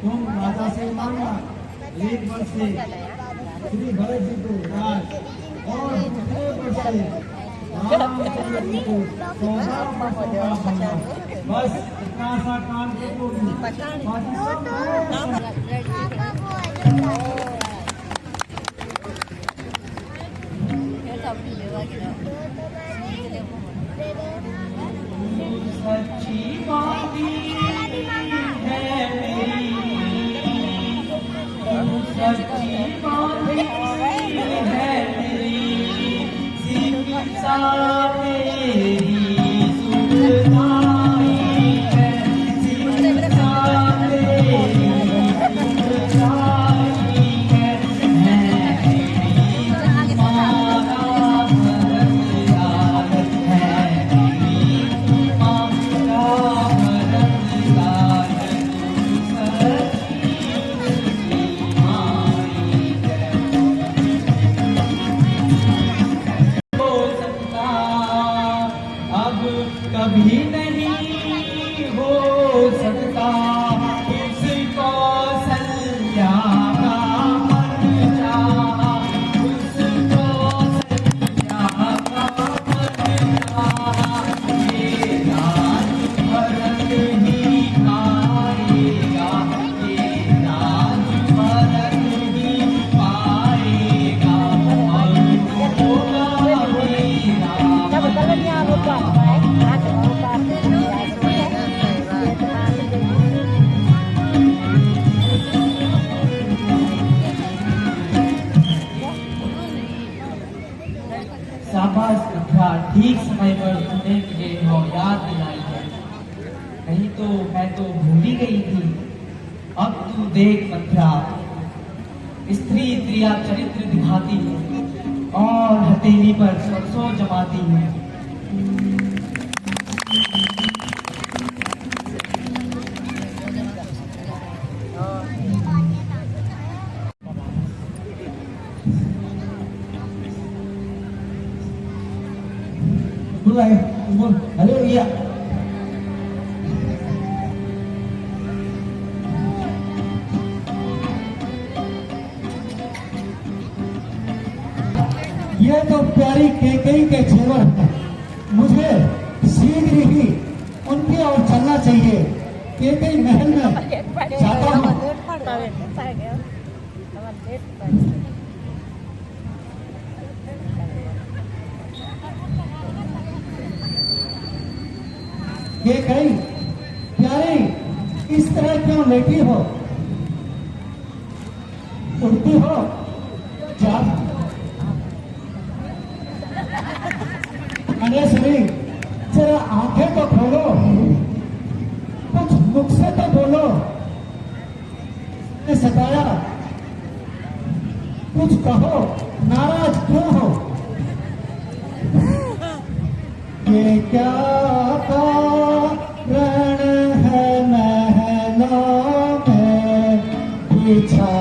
तुम राजा से मांगा, एक वर्ष से श्री भरत जी को राज और दूसरे वर्ष से रामचंद्र जी को 14 वर्षों का मांगा। बस इतना सा काम करोगी, बाकी सब सच्ची बाती है मेरी, सच्ची बाती है मेरी, शिक्षा मेरी सुखदाई है, शिक्षा मेरी सुखदाई है, मेरी मारा भरत यार है, मेरी मारा भरत यार, कभी नहीं हो सकता उसको संज्ञा का मन चाहा, उसको संज्ञा का मन चाहा, ये राज भरत ही खाएगा, ये राज भरत ही पाएगा, और होगा मेरा शाबाश कथा, ठीक समय पर तूने मुझे याद दिलाई है। कहीं तो मैं तो भूल ही गई थी। अब तू देख मथुरा, स्त्री त्रिया चरित्र दिखाती है और हथेली पर सरसों जमाती है। हेलो भैया, ये तो प्यारी कैकेयी के जेवर है। मुझे शीघ्र ही उनकी ओर चलना चाहिए। कैकेयी महल में जाता हूँ। कैकेयी प्यारी, इस तरह क्यों लेटी हो? उड़ती हो जा। अनेश्वरी, जरा आंखें तो खोलो, कुछ मुख से तो बोलो। ने सताया, कुछ कहो, नाराज क्यों हो? ये क्या कारण है महलों में बिछा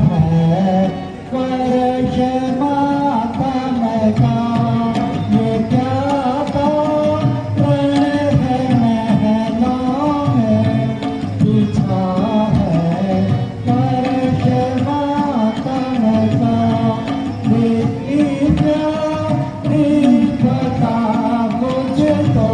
है फर्श मातम का? ये क्या कारण है महलों में बिछा है फर्श मातम का? बता मुझको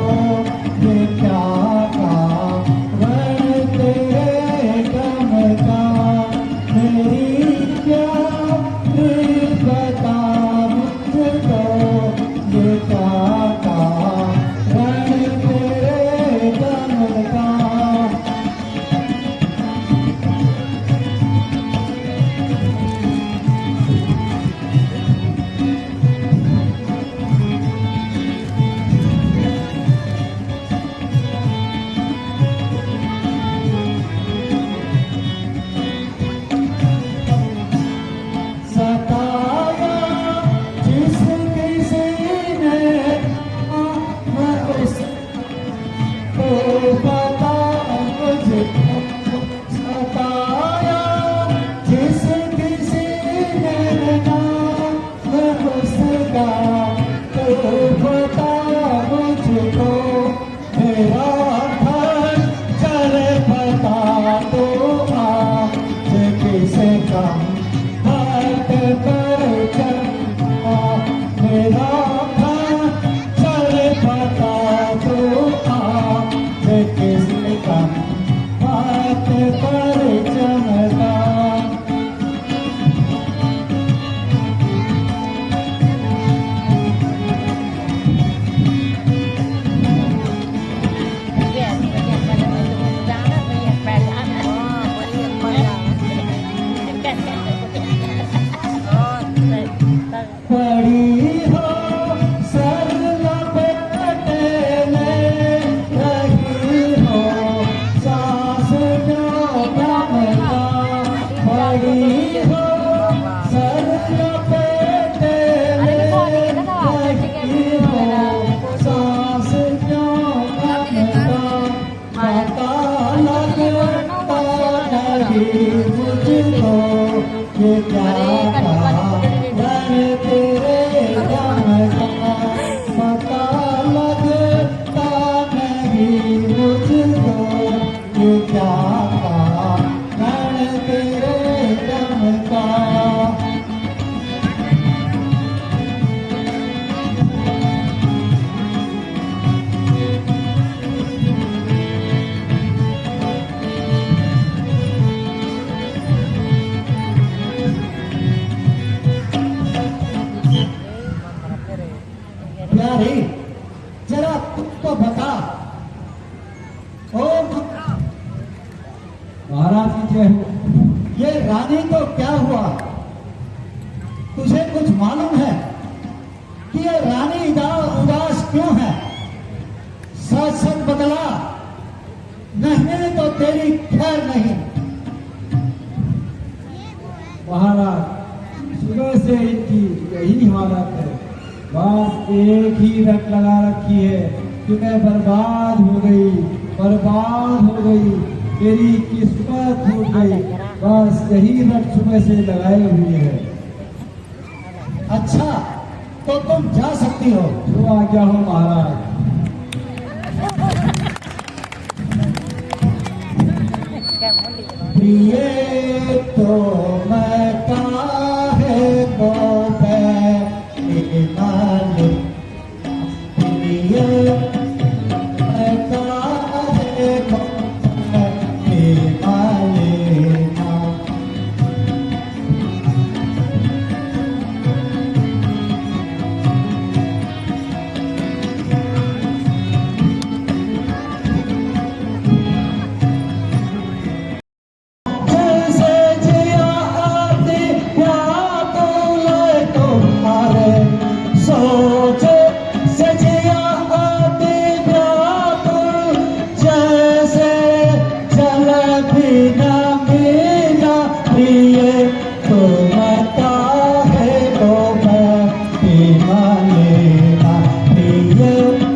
तो बता। ओम महाराज की जय हो। ये रानी को क्या हुआ? तुझे कुछ मालूम है कि ये रानी उदास क्यों है? सच सच बतला, नहीं तो तेरी खैर नहीं। महाराज सुबह से इनकी यही हालत है, बस एक ही रट लगा रखी है कि मैं बर्बाद हो गई, बर्बाद हो गई, मेरी किस्मत टूट गई, बस यही रट सुबह से लगाए हुई है। अच्छा, तो तुम जा सकती हो। जो आज्ञा हो महाराज। प्रिय तो मैं काहे को बैमानी, प्रिय मैं काहे को बैमानी। जैसे जिया आती व्याकुल तुम्हारे, सोचे से जिया आती व्याकुल, जैसे जल बिना बिना प्रिय तुम काहे को बैमानी, प्रिय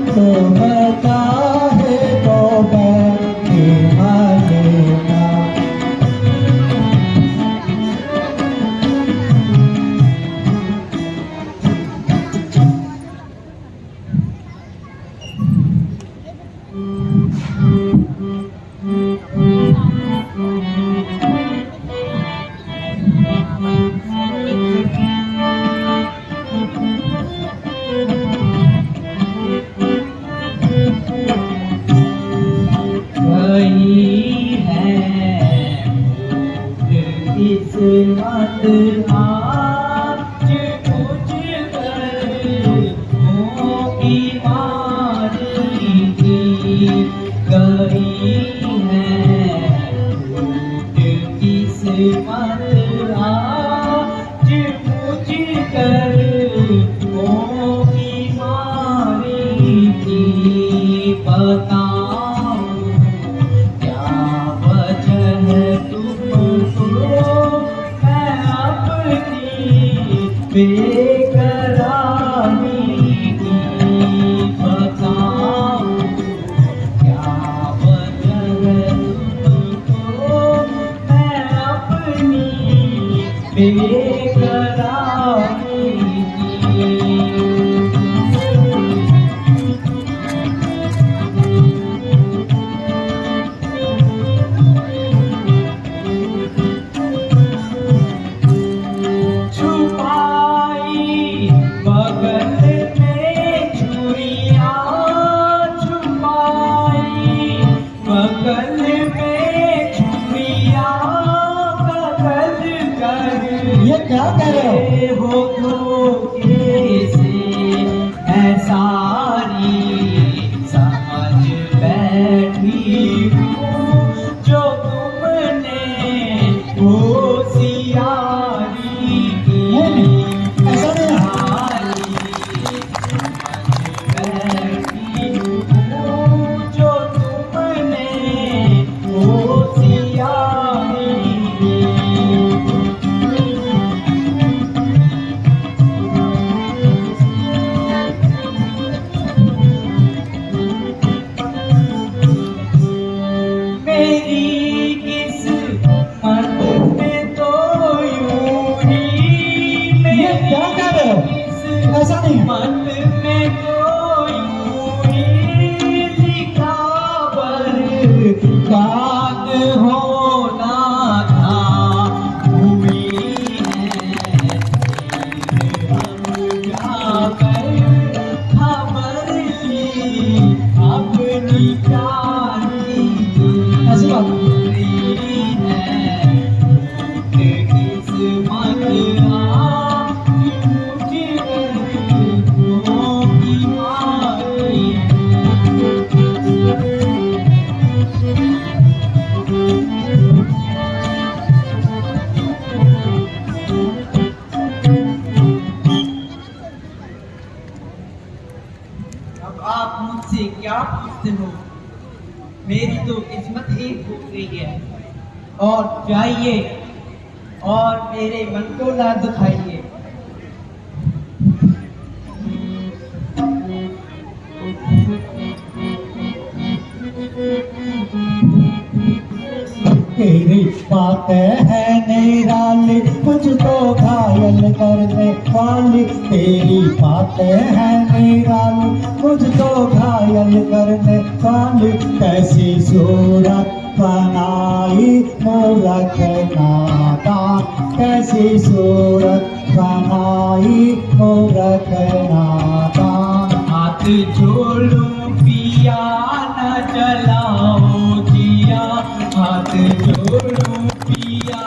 तुम काहे को बैमानी। गई है किस्मत आज कुछ होगी मारी की, गई है किस्मत आज कुछ कर होगी मारी की। बताओ क्या वजह तुमको मैं अपनी बेकरारी की, बताओ क्या वजह तुमको मैं अपनी बेकरारी की। छुपाई बगल में छुरियां, छुपाई बगल में छुरियां, बगल कर ये क्या कह रहे हो? हो धोखे से ऐसारी समझ बैठी हूँ जो तुमने होशियारी की। ऐसा नहीं है। बैठी हूँ जो तुमने होशियारी की। मेरी किस्मत में तो यूं ही, ये क्या कह रहे हो? ऐसा नहीं है। किस्मत में तो यूं ही लिखा बरबाद होना था। हुई है हम जाकर खबर ली अपनी प्यारी की। ऐसी बात नहीं। क्या पूछते हो? मेरी तो किस्मत ही फूट गई है। और जाइए और मेरे मन को ना दुखाइए। तेरी बातें है निराली, मुझको घायल करने वाली। तेरी बातें है निराली, मुझको घायल करने वाली। कैसी सूरत बनाई मूरख नादान, कैसी सूरत बनाई मूरख नादान। हाथ जोड़ो पिया न जलाओ जिया, हाथ जोड़ो पिया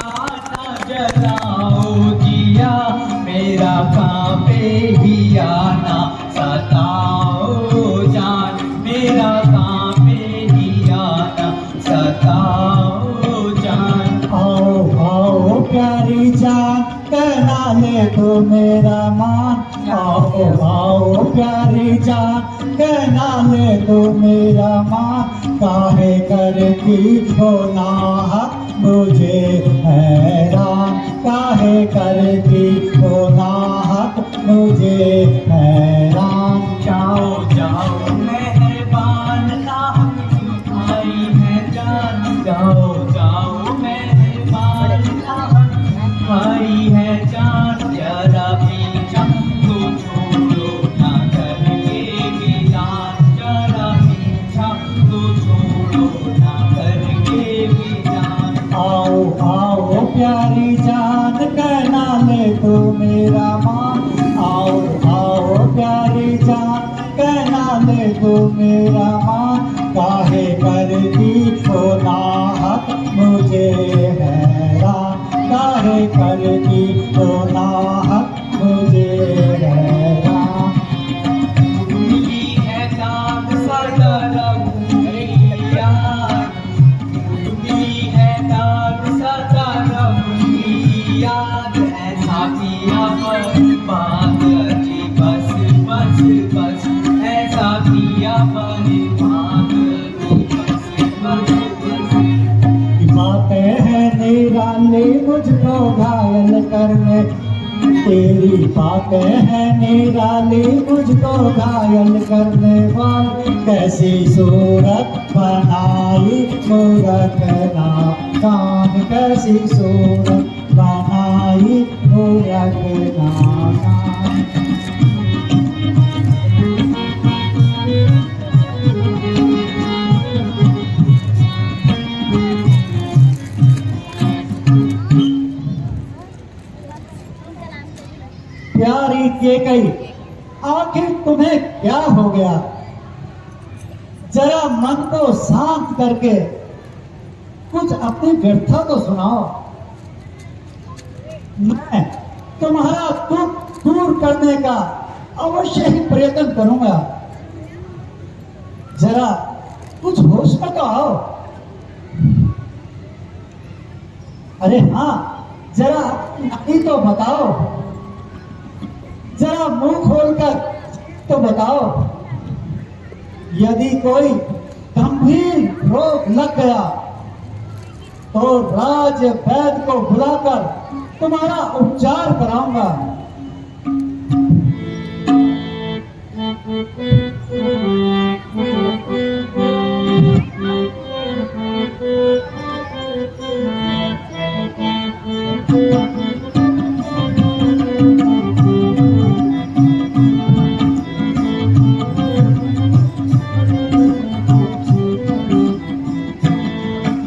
न जलाओ जिया। मेरा कांपे हिया ना सताओ जान, मेरा कांपे हिया ना सताओ जान। आओ आओ प्यारी जान, कहना ले तो मेरा मान। आओ आओ प्यारी जान, कहना ले तो मेरा मान। काहे करती हो नाहक मुझे हैरान, काहे करती हो नाहक मुझे हैरान। जाओ जाओ मेहरबान, नाहक तुम्हारी है जान। जाओ जाओ मेहरबान, नाहक तुम्हारी है जान। जरा पीछा तो छोड़ो ना करके विदान, जरा पीछा तो छोड़ो ना करके विदान। आओ आओ प्यारी जान, कहना ले तो मेरा मान। आओ आओ प्यारी जान, कहना ले तो मेरा मान। काहे करती हो नाहक मुझे हैरान, काहे करती हो नाहक मुझे हैरान। मिली है दाग सदरंगी याद, मिली है दाग सदरंगी याद। ऐसा किया बर्बाद जी बस बस बस, ऐसा किया बर्बाद जी बस बस बस। बातें है निराली, मुझको घायल करने। तेरी बातें है निराली, मुझको घायल करने वाली। कैसी सूरत बनाई मूरख नादान, कैसी सूरत बनाई मूरख नादान। प्यारी केकई, आखिर तुम्हें क्या हो गया? जरा मन को शांत करके कुछ अपनी व्यथा तो सुनाओ। मैं तुम्हारा दुख दूर करने का अवश्य ही प्रयत्न करूंगा। जरा कुछ होश में तो आओ। अरे हाँ, जरा नहीं तो बताओ, जरा मुंह खोलकर तो बताओ। यदि कोई गंभीर रोग लग गया तो राज वैद्य को बुलाकर तुम्हारा उपचार कराऊंगा।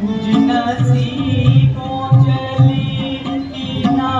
मुझ नसीबों चली की ना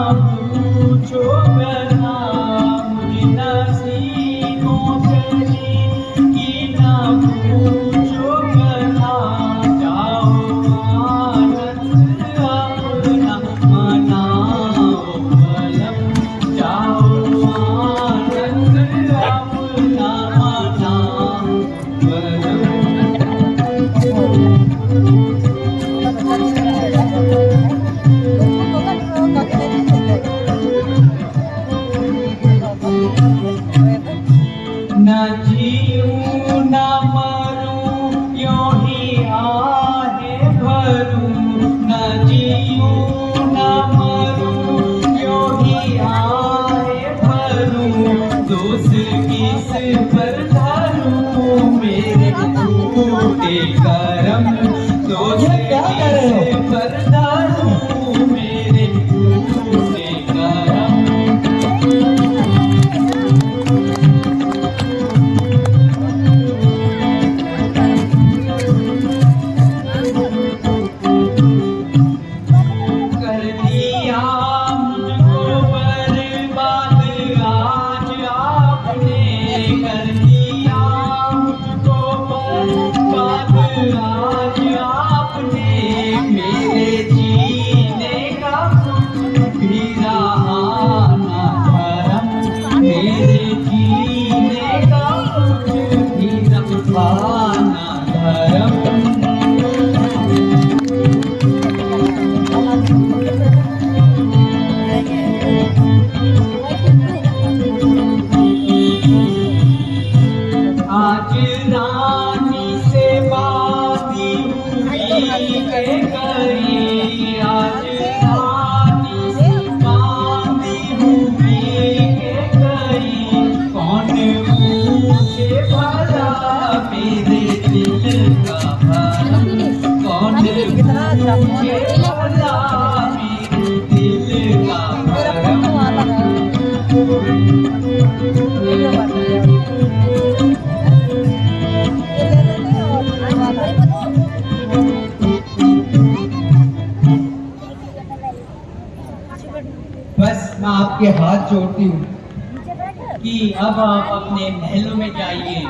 के करी आज रानी सी बांधी भूमि के करी कौन पूछे भला मेरे दिल का भरम कौन पूछे भला मेरे दिल का भरम बस मैं आपके हाथ जोड़ती हूँ कि अब आप अपने महलों में जाइए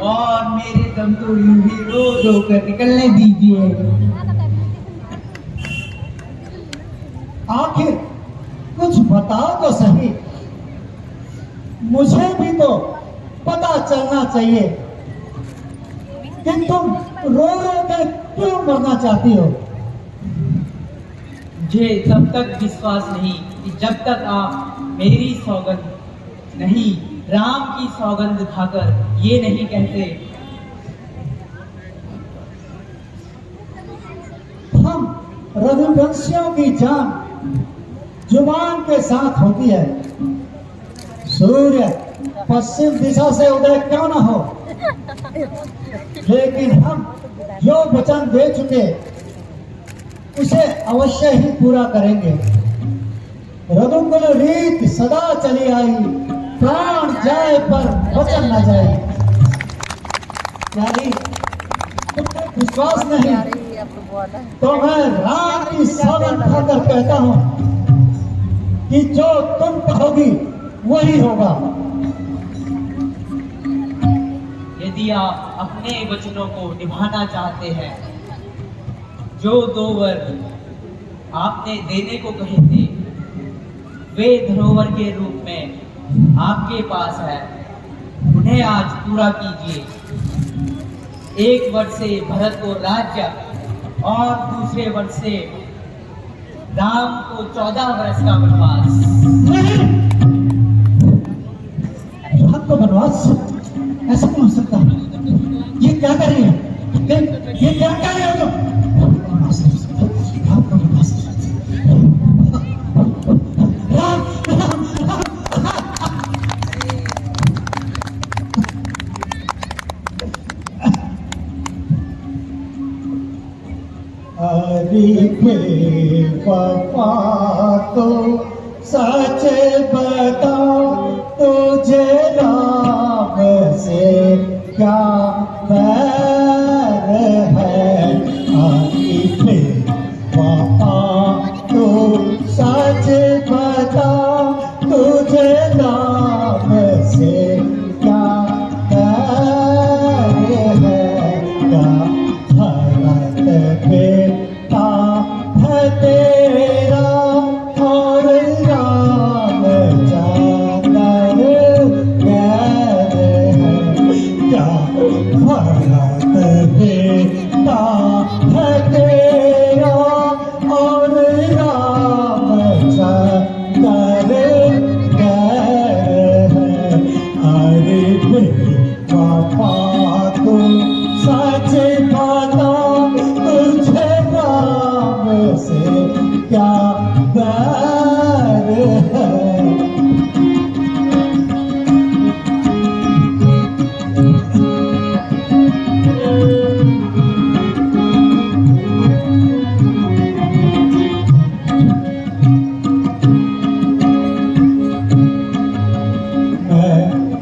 और मेरे दम तो यूं ही रो रो कर निकलने दीजिए। आखिर कुछ बताओ तो सही, मुझे भी तो पता चलना चाहिए कि तुम रो रो कर क्यों मरना चाहती हो। मुझे तब तक विश्वास नहीं कि जब तक आप मेरी सौगंध नहीं राम की सौगंध खाकर ये नहीं कहते। हम रघुवंशियों की जान जुबान के साथ होती है। सूर्य पश्चिम दिशा से उदय क्यों न हो, लेकिन हम जो वचन दे चुके उसे अवश्य ही पूरा करेंगे। रघुकुल रीत सदा चली आई, प्राण जाए पर वचन न जाए। यारी तुम्हें विश्वास नहीं तो मैं राम की सौगंध खाकर कहता हूं कि जो तुम कहोगी वही होगा। यदि आप अपने वचनों को निभाना चाहते हैं, जो 2 वर आपने देने को कहे थे वे धरोहर के रूप में आपके पास है, उन्हें आज पूरा कीजिए। 1 वर्ष से भरत को राज्य और दूसरे वर्ष से राम को 14 वर्ष का वनवास। नहीं, राम को वनवास ऐसा नहीं हो सकता। ये क्या कर रही है? ये क्या कर रही हो तुम? राम को वनवास राम राम अरे पापा तो सच बता तुझे राम से क्या बैर है। अरे पापा तो सच बता तुझे राम से क्या बैर है। क्या भरत बेटा है तेरा और राम जाकर गैर है। क्या भरत बेटा है तेरा और राम जाकर गैर है। अरे पापा तुम सच बता तुझे राम से क्या बैर है।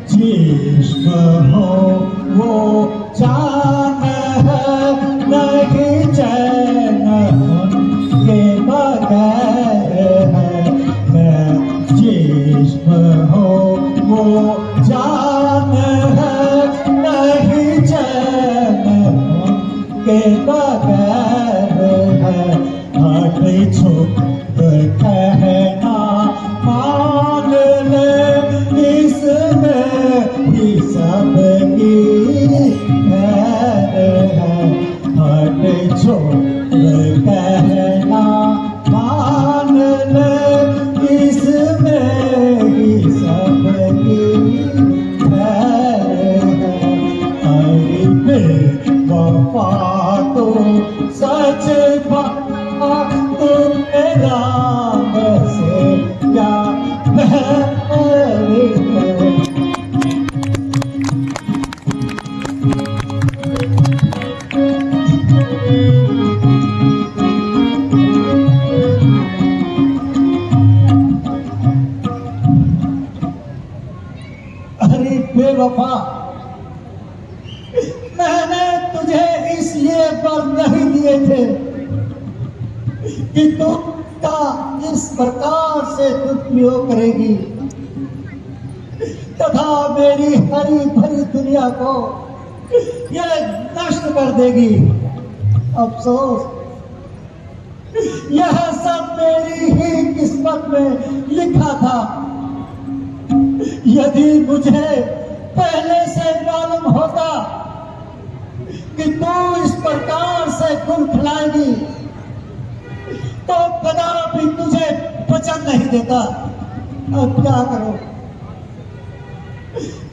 जिस्म हो वो जान है, नहीं चैन उनके बगैर है। मैं जिस्म हो वो जान है, नहीं चैन उनके बगैर है। हट छुप कहना मान ले, इसमें ही सबकी खैर है। हट छुप कहना मान ले, इसमें ही सबकी खैर है। अरे बेवफा तो सच बात तो मेरा से क्या है। अरे बेवफा, मैंने तुझे इसलिए पर नहीं दिए थे कि तू का इस प्रकार से दुरुपयोग करेगी तथा मेरी हरी भरी दुनिया को यह नष्ट कर देगी। अफसोस, यह सब मेरी ही किस्मत में लिखा था। यदि मुझे पहले से मालूम होता कि तू इस प्रकार से गुल खिलाएगी तो कदापि तुझे वचन नहीं देता। अब क्या करो,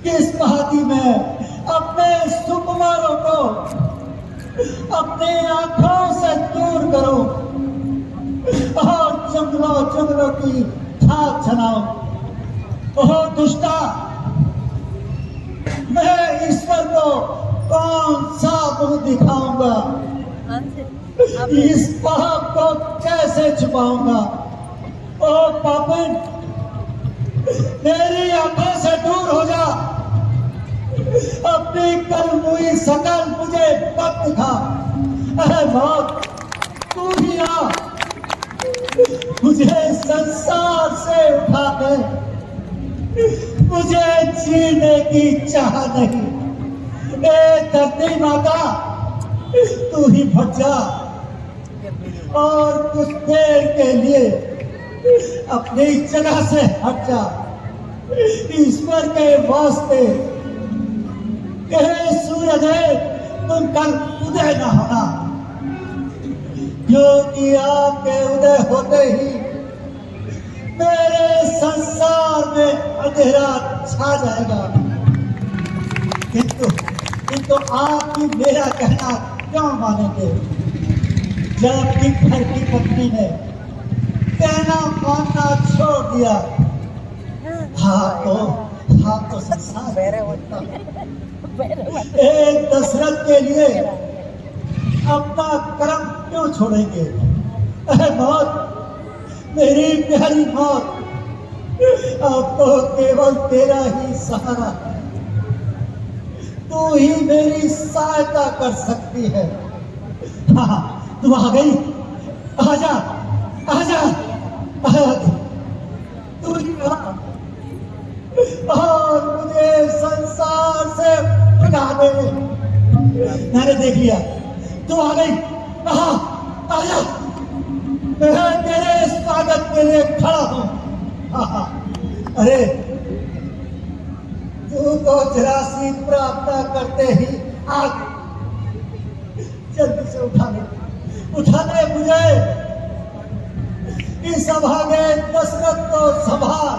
किस बहाती में अपने सुकुमारों को अपने आंखों से दूर करो और जंगलों जंगलों की खाक छनाओ। ओह दुष्टा, मैं ईश्वर को कौन सा मुंह दिखाऊंगा, इस पाप को कैसे छुपाऊंगा। ओ पापिन, मेरी आंखों से दूर हो जा, अपनी कलमुई शकल मुझे मत दिखा। अरे मौत, तू ही आ, मुझे संसार से उठा दे, मुझे जीने की चाह नहीं। ए धरती माता, तू ही भट जा और कुछ देर के लिए अपनी जगह से हट जा। ईश्वर के वास्ते कहे सूर्यदेव, तुम कल उदय न होना, क्योंकि आपके उदय होते ही मेरे संसार में अंधेरा छा जाएगा। किंतु आप भी मेरा कहना क्यों मानेंगे, जबकि घर की पत्नी ने कहना मानना छोड़ दिया। हाँ तो संसार एक दशरथ के लिए अपना कर्म क्यों छोड़ेंगे। मौत, मेरी प्यारी मौत, अब तो केवल तेरा ही सहारा है, तू ही मेरी सहायता कर सकती है। हाँ, तू आ गई, आजा आजा, तू ही आ और मुझे संसार से हटा दे। मैंने देख लिया, तू आ गई, आजा, मैं तेरे स्वागत के लिए खड़ा हूँ। अरे तू तो जरासी प्राप्त करते ही आग, जल्दी से उठा ले मुझे, इस सभा में दशरथ को संभाल।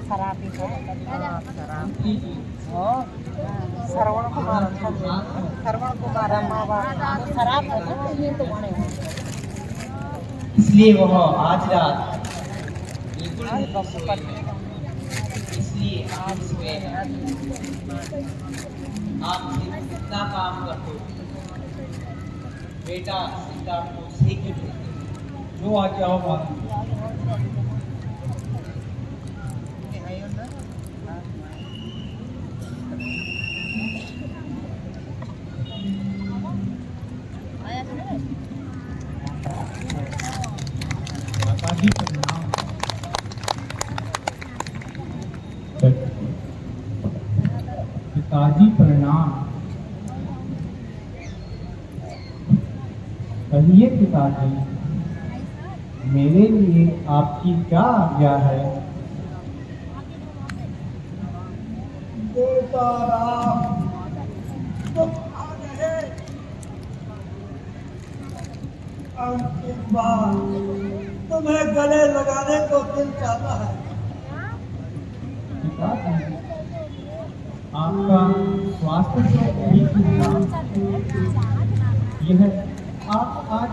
खराबी है श्रवण कुमार माँ बाप खराब है ना, ये तो बने इसलिए वह आज रात बिल्कुल नहीं सोए। इसलिए आज सुबह आप कितना काम करते हो बेटा, सीता को सीख जो आज्ञा हो मानो। प्रणाम। पिताजी प्रणाम। कहिए पिताजी, मेरे लिए आपकी क्या आज्ञा है? बेटा राम, तुम आ गए। अंतिम बार तुम्हें गले लगाने को दिल चाहता है। पिताजी, आपका स्वास्थ्य तो ठीक ही था। यह आप आज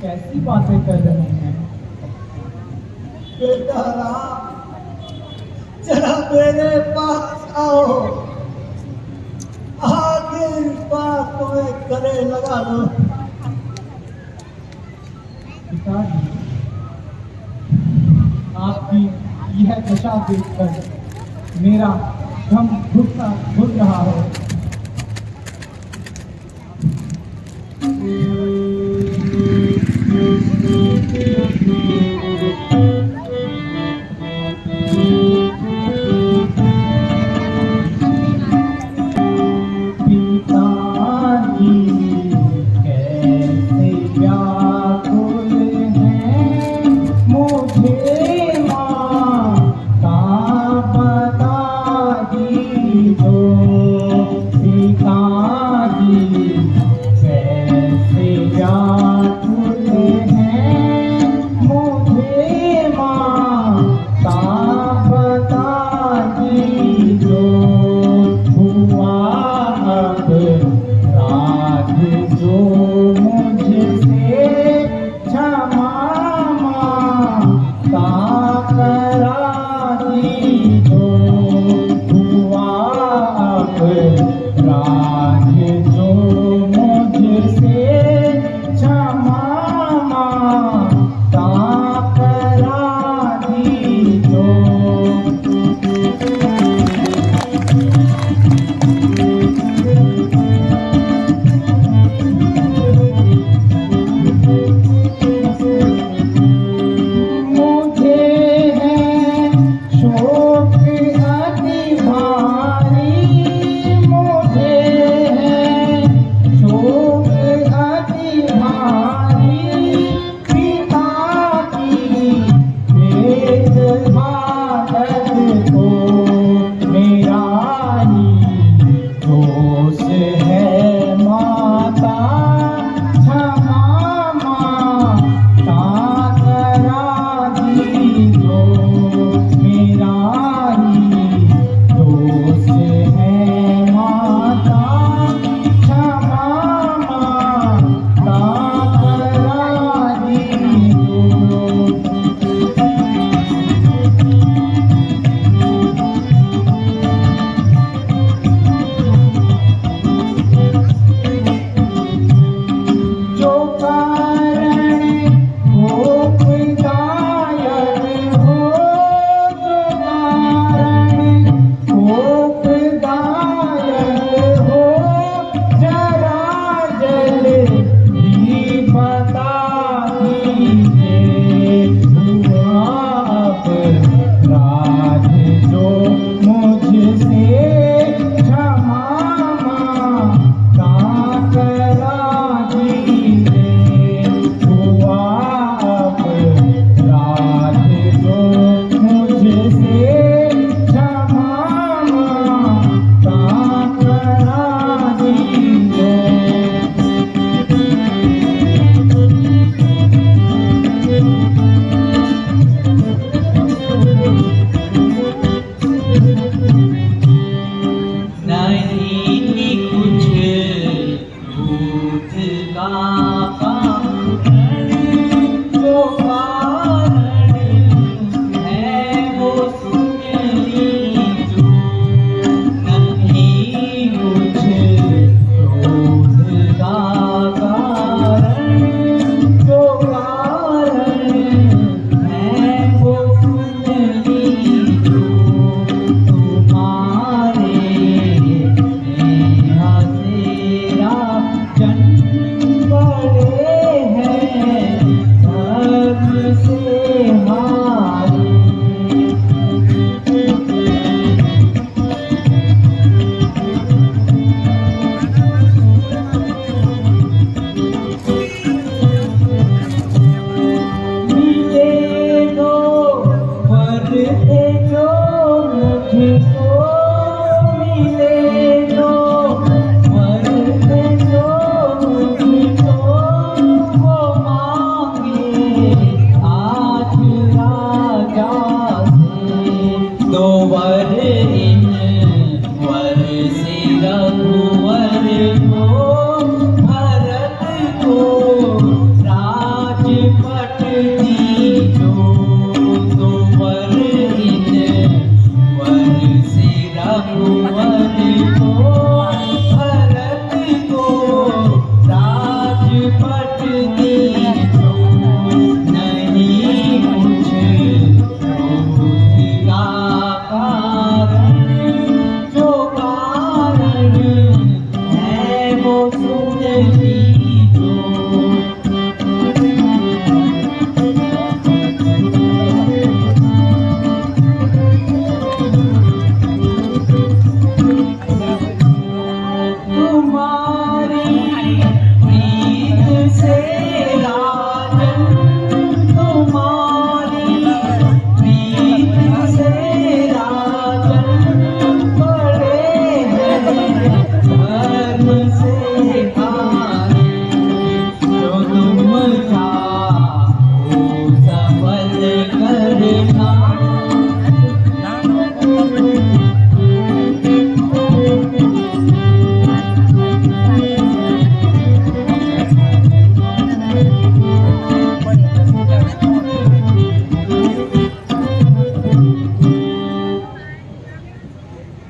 कैसी बातें कर रहे हैं? बेटा राम, जरा मेरे पास आओ। आखिर बार तुम्हें गले लगा लो। पिताजी, आपकी यह दशा देखकर मेरा दम घुट रहा है। पिताजी कैसे व्याकुल हैं, मुझे माँ का बता दीजो।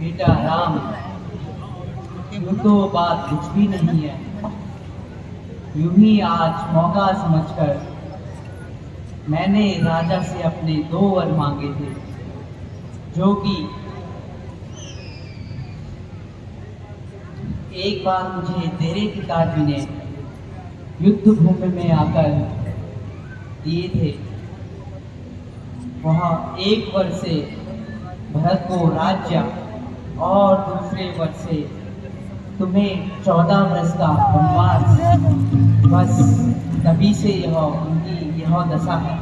बेटा राम, यूं तो बात कुछ भी नहीं है। यूं ही आज मौका समझकर मैंने राजा से अपने 2 वर मांगे थे, जो कि एक बार मुझे तेरे पिताजी ने युद्ध भूमि में आकर दिए थे। वहाँ एक वर से भरत को राज्य और दूसरे वर से तुम्हें 14 वर्ष का वनवास। बस तभी से उनकी यह दशा है।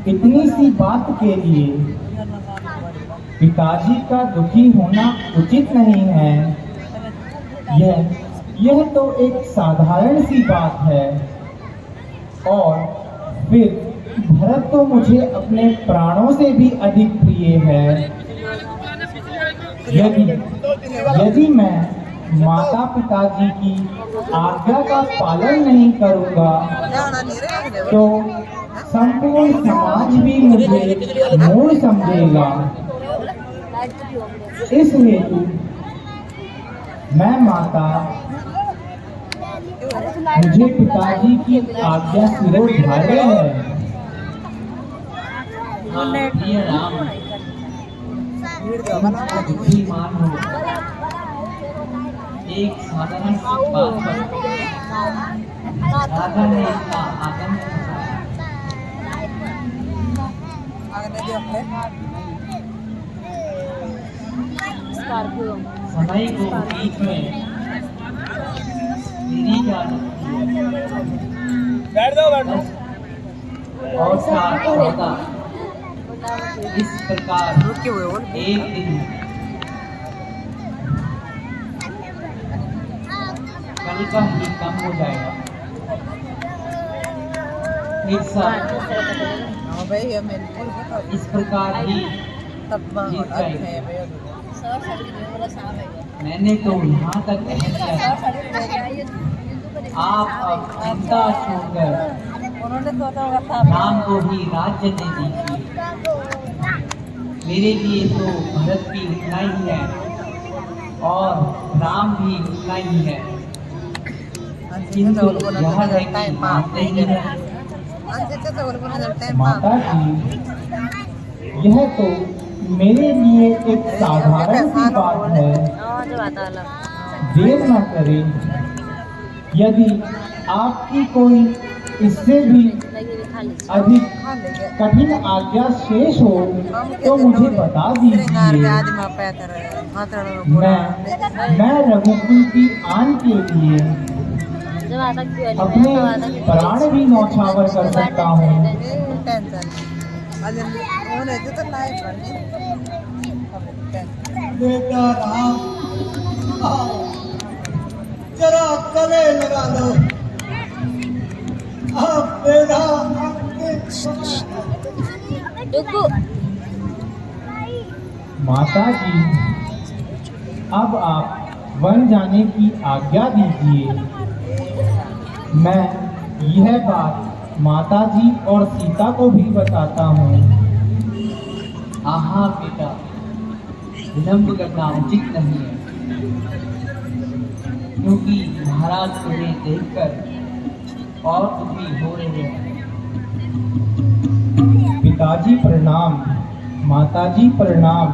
इतनी सी बात के लिए पिताजी का दुखी होना उचित नहीं है। यह तो एक साधारण सी बात है। और फिर भरत तो मुझे अपने प्राणों से भी अधिक प्रिय है। यदि मैं माता पिताजी की आज्ञा का पालन नहीं करूंगा तो संपूर्ण समाज भी मुझे मूढ़ समझेगा। इस हेतु मैं माता मुझे पिताजी की आज्ञा शिरोधार्य है। प्रिय राम, बुद्धिमान हो, एक साधारण सी बात पर राजा ने इसका आतंक समय को बीच में नहीं जा सकती। और साथ होता इस प्रकार एक दिन कल का ही कम हो जाएगा। एक साथ इस प्रकार ही जीत जाएंगे। मैंने तो यहाँ तक कह दिया आप अब चिंता छोड़कर राम को ही राज्य दे दीजिए। मेरे लिए तो भरत भी उतना ही है और राम भी उतना ही है, किंतु यह है कि मानते ही नहीं। माता जी, यह तो मेरे लिए एक साधारण सी बात है, देर न करें। यदि आपकी कोई इससे भी अधिक कठिन आज्ञा शेष हो तो मुझे बता दीजिए। मैं रघुकुल की आन के लिए अपने प्राण भी न्यौछावर कर सकता हूँ। बेटा राम, आओ, जरा गले लगा लो। अब मेरा माता जी, अब आप वन जाने की आज्ञा दीजिए। मैं यह बात माता जी और सीता को भी बताता हूँ। हाँ बेटा, विलंब करना उचित नहीं है, क्योंकि महाराज तुम्हें देखकर और दुखी हो रहे हैं। पिताजी प्रणाम, माताजी प्रणाम।